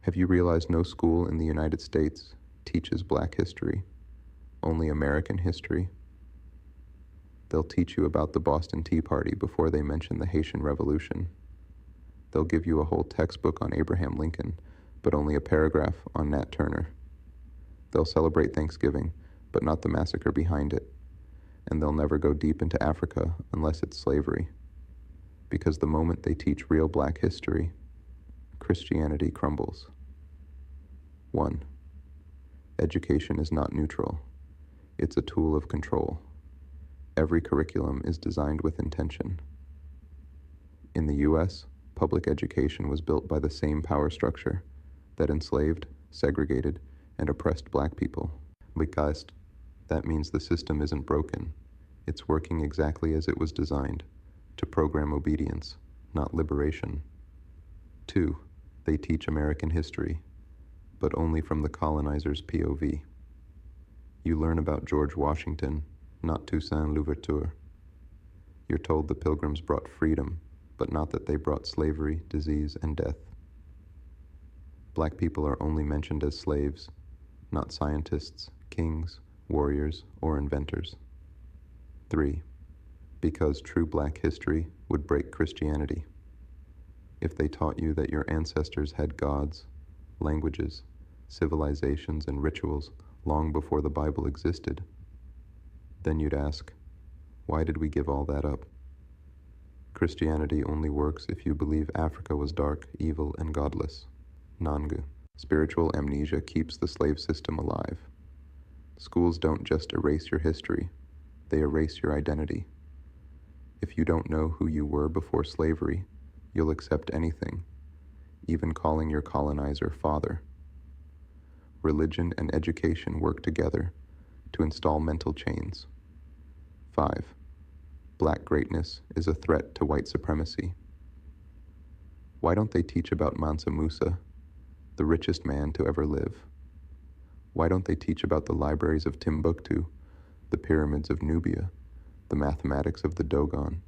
Have you realized no school in the United States teaches Black history, only American history? They'll teach you about the Boston Tea Party before they mention the Haitian Revolution. They'll give you a whole textbook on Abraham Lincoln, but only a paragraph on Nat Turner. They'll celebrate Thanksgiving, but not the massacre behind it. And they'll never go deep into Africa unless it's slavery. Because the moment they teach real Black history, Christianity crumbles. 1. Education is not neutral. It's a tool of control. Every curriculum is designed with intention. In the U.S., public education was built by the same power structure that enslaved, segregated, and oppressed Black people. Because that means the system isn't broken. It's working exactly as it was designed, to program obedience, not liberation. 2. They teach American history, but only from the colonizer's POV. You learn about George Washington, not Toussaint Louverture. You're told the Pilgrims brought freedom, but not that they brought slavery, disease, and death. Black people are only mentioned as slaves, not scientists, kings, warriors, or inventors. 3. Because true Black history would break Christianity. If they taught you that your ancestors had gods, languages, civilizations, and rituals long before the Bible existed, then you'd ask, why did we give all that up? Christianity only works if you believe Africa was dark, evil, and godless. Nangu. Spiritual amnesia keeps the slave system alive. Schools don't just erase your history, they erase your identity. If you don't know who you were before slavery, you'll accept anything, even calling your colonizer father. Religion and education work together to install mental chains. 5. Black greatness is a threat to white supremacy. Why don't they teach about Mansa Musa, the richest man to ever live? Why don't they teach about the libraries of Timbuktu, the pyramids of Nubia, the mathematics of the Dogon?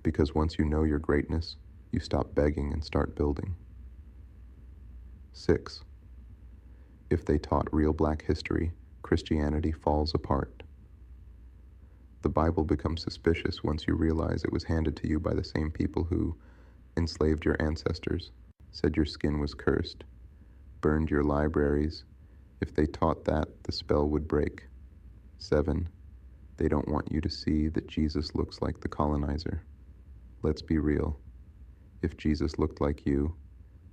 Because once you know your greatness, you stop begging and start building. 6. If they taught real Black history, Christianity falls apart. The Bible becomes suspicious once you realize it was handed to you by the same people who enslaved your ancestors, said your skin was cursed, burned your libraries. If they taught that, the spell would break. 7. They don't want you to see that Jesus looks like the colonizer. Let's be real. If Jesus looked like you,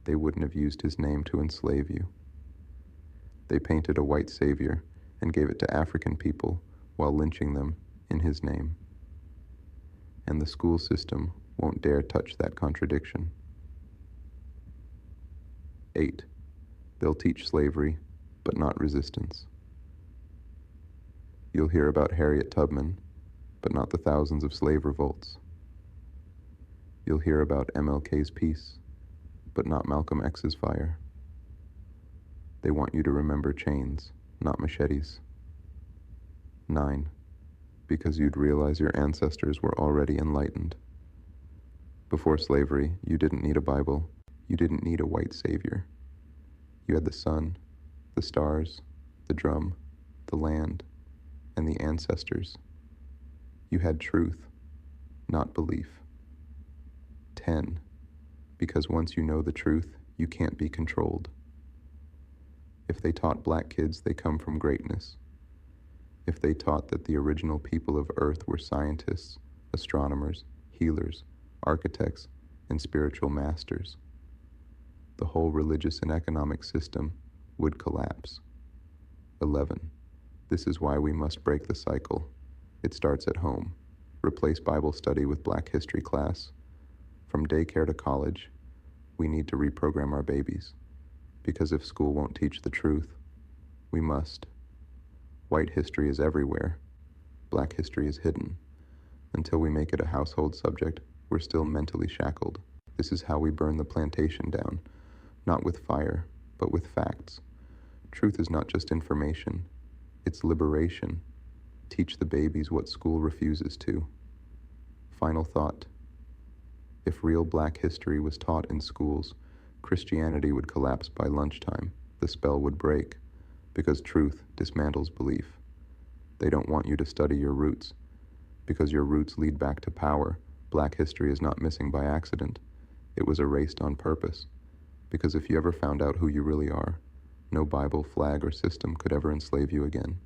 they wouldn't have used his name to enslave you. They painted a white savior and gave it to African people while lynching them in his name. And the school system won't dare touch that contradiction. 8. They'll teach slavery, but not resistance. You'll hear about Harriet Tubman, but not the thousands of slave revolts. You'll hear about MLK's peace, but not Malcolm X's fire. They want you to remember chains, not machetes. 9. Because you'd realize your ancestors were already enlightened. Before slavery, you didn't need a Bible. You didn't need a white savior. You had the sun, the stars, the drum, the land, and the ancestors. You had truth, not belief. 10. Because once you know the truth, you can't be controlled. If they taught Black kids they come from greatness, if they taught that the original people of Earth were scientists, astronomers, healers, architects, and spiritual masters, the whole religious and economic system would collapse. 11. This is why we must break the cycle. It starts at home. Replace Bible study with Black history class. From daycare to college, we need to reprogram our babies. Because if school won't teach the truth, we must. White history is everywhere. Black history is hidden. Until we make it a household subject, we're still mentally shackled. This is how we burn the plantation down, not with fire, but with facts. Truth is not just information, it's liberation. Teach the babies what school refuses to. Final thought. If real Black history was taught in schools, Christianity would collapse by lunchtime. The spell would break, because truth dismantles belief. They don't want you to study your roots, because your roots lead back to power. Black history is not missing by accident. It was erased on purpose, because if you ever found out who you really are, no Bible, flag, or system could ever enslave you again.